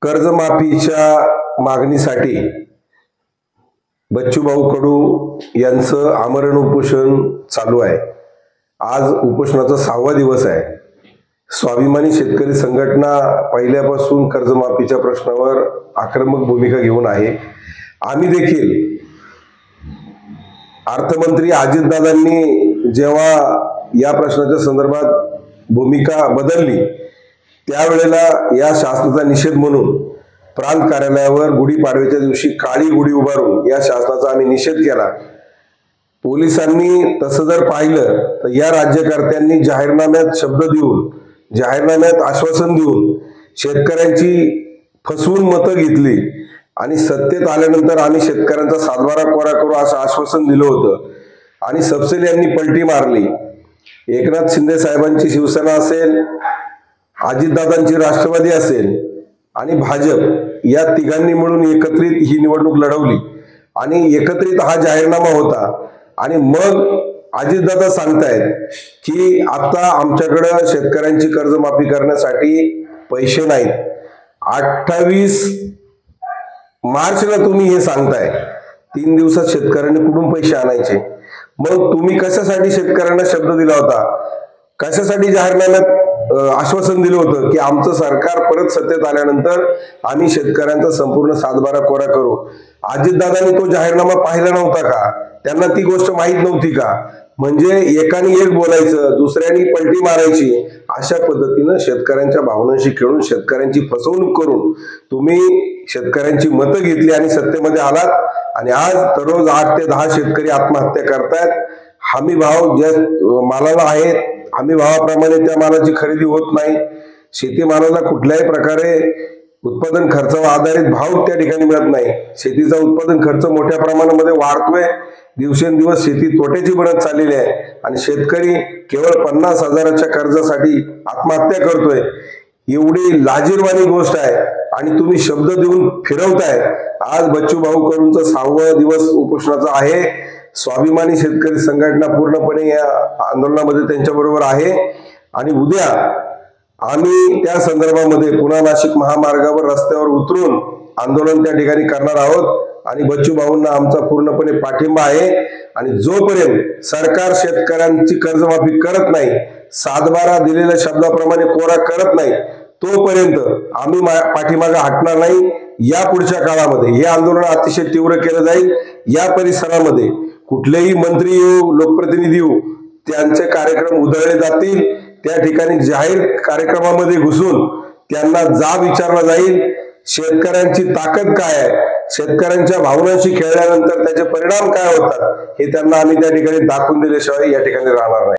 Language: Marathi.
कर्जमाफीच्या मागणीसाठी बच्चूभाऊ कडू यांचं आमरण उपोषण चालू आहे। आज उपोषणाचा 6वा दिवस आहे। स्वाभिमानी शेतकरी संघटना पहिल्यापासून कर्जमाफीच्या प्रश्नावर आक्रमक भूमिका घेऊन आहे। आम्ही देखील अर्थमंत्री अजितदादांनी जेव्हा या प्रश्नाच्या संदर्भात भूमिका बदलली त्यावेळेला या शासनाचा निषेध म्हणून प्रांत कार्यालयावर गुढीपाडव्याच्या दिवशी काळी गुढी उभारून या शासनाचा आम्ही निषेध केला। पोलिसांनी तसं जर पाहिलं तर या राज्यकर्त्यांनी जाहीरनाम्यात शब्द देऊन, जाहीरनाम्यात आश्वासन देऊन शेतकऱ्यांची फसवून मतं घेतली आणि सत्तेत आल्यानंतर आम्ही शेतकऱ्यांचा सातबारा कोरा करू असं आश्वासन दिलं होतं आणि सबसेल यांनी पलटी मारली। एकनाथ शिंदे साहेबांची शिवसेना असेल, अजितदादांची राष्ट्रवादी असेल आणि भाजप या तिघांनी मिळून एकत्रित ही निवडणूक लढवली आणि एकत्रित हा जाहीरनामा होता। आणि मग अजितदादा सांगतायत की आता आमच्याकडे शेतकऱ्यांची कर्जमाफी करण्यासाठी पैसे नाहीत। 28 मार्चला तुम्ही हे सांगताय, 3 दिवसात शेतकऱ्यांनी कुठून पैसे आणायचे? मग तुम्ही कशासाठी शेतकऱ्यांना शब्द दिला होता? कशासाठी जाहीरनाम्यात आश्वासन दिलं होतं की आमचं सरकार परत सत्तेत आल्यानंतर आम्ही शेतकऱ्यांचा संपूर्ण सातबारा कोरा करू? अजितदादांनी तो जाहीरनामा पाहिला नव्हता का? त्यांना ती गोष्ट माहीत नव्हती का? म्हणजे एकाने एक बोलायचं, दुसऱ्यानी पलटी मारायची, अशा पद्धतीनं शेतकऱ्यांच्या भावनांशी खेळून शेतकऱ्यांची फसवणूक करून तुम्ही शेतकऱ्यांची मतं घेतली आणि सत्तेमध्ये आलात। आणि आज दररोज 8 ते 10 शेतकरी आत्महत्या करतायत। हमी भाव ज्या मालाला आहेत, हमी भावाप्रमाणे त्या मालाची खरेदी होत नाही। शेतीमालाला कुठल्याही प्रकारे उत्पादन खर्चावर आधारित भाव त्या ठिकाणी मिळत नाही। शेतीचा उत्पादन खर्च मोठ्या प्रमाणामध्ये वाढतोय, दिवसेंदिवस शेती तोट्याची बनत चाललेली आहे आणि शेतकरी केवळ 50,000च्या कर्जासाठी आत्महत्या करतोय। एवढी लाजिरवाणी गोष्ट आहे आणि तुम्ही शब्द देऊन फिरवताय। आज बच्चूभाऊ कडूंचा 6वा दिवस उपोषणाचा आहे। स्वाभिमानी शेतकरी संघटना पूर्णपणे या आंदोलनामध्ये त्यांच्या बरोबर आहे आणि उद्या आम्ही त्या संदर्भामध्ये पुन्हा नाशिक महामार्गावर रस्त्यावर उतरून आंदोलन त्या ठिकाणी करणार आहोत आणि बच्चूभाऊंना आमचा पूर्णपणे पाठिंबा आहे। आणि जोपर्यंत सरकार शेतकऱ्यांची कर्जमाफी करत नाही, सातबारा दिलेल्या शब्दाप्रमाणे कोरा करत नाही, तोपर्यंत आम्ही पाठीमागे हटणार नाही। या पुढच्या काळामध्ये हे आंदोलन अतिशय तीव्र केलं जाईल। या परिसरामध्ये कुठलेही मंत्री येऊ, लोकप्रतिनिधी येऊ, त्यांचे कार्यक्रम उधळले जातील। त्या ठिकाणी जाहीर कार्यक्रमामध्ये घुसून त्यांना जाब विचारला जाईल। शेतकऱ्यांची ताकद काय आहे, शेतकऱ्यांच्या भावनांशी खेळल्यानंतर त्याचे परिणाम काय होतात हे त्यांना आम्ही त्या ठिकाणी दाखवून दिल्याशिवाय या ठिकाणी राहणार नाही।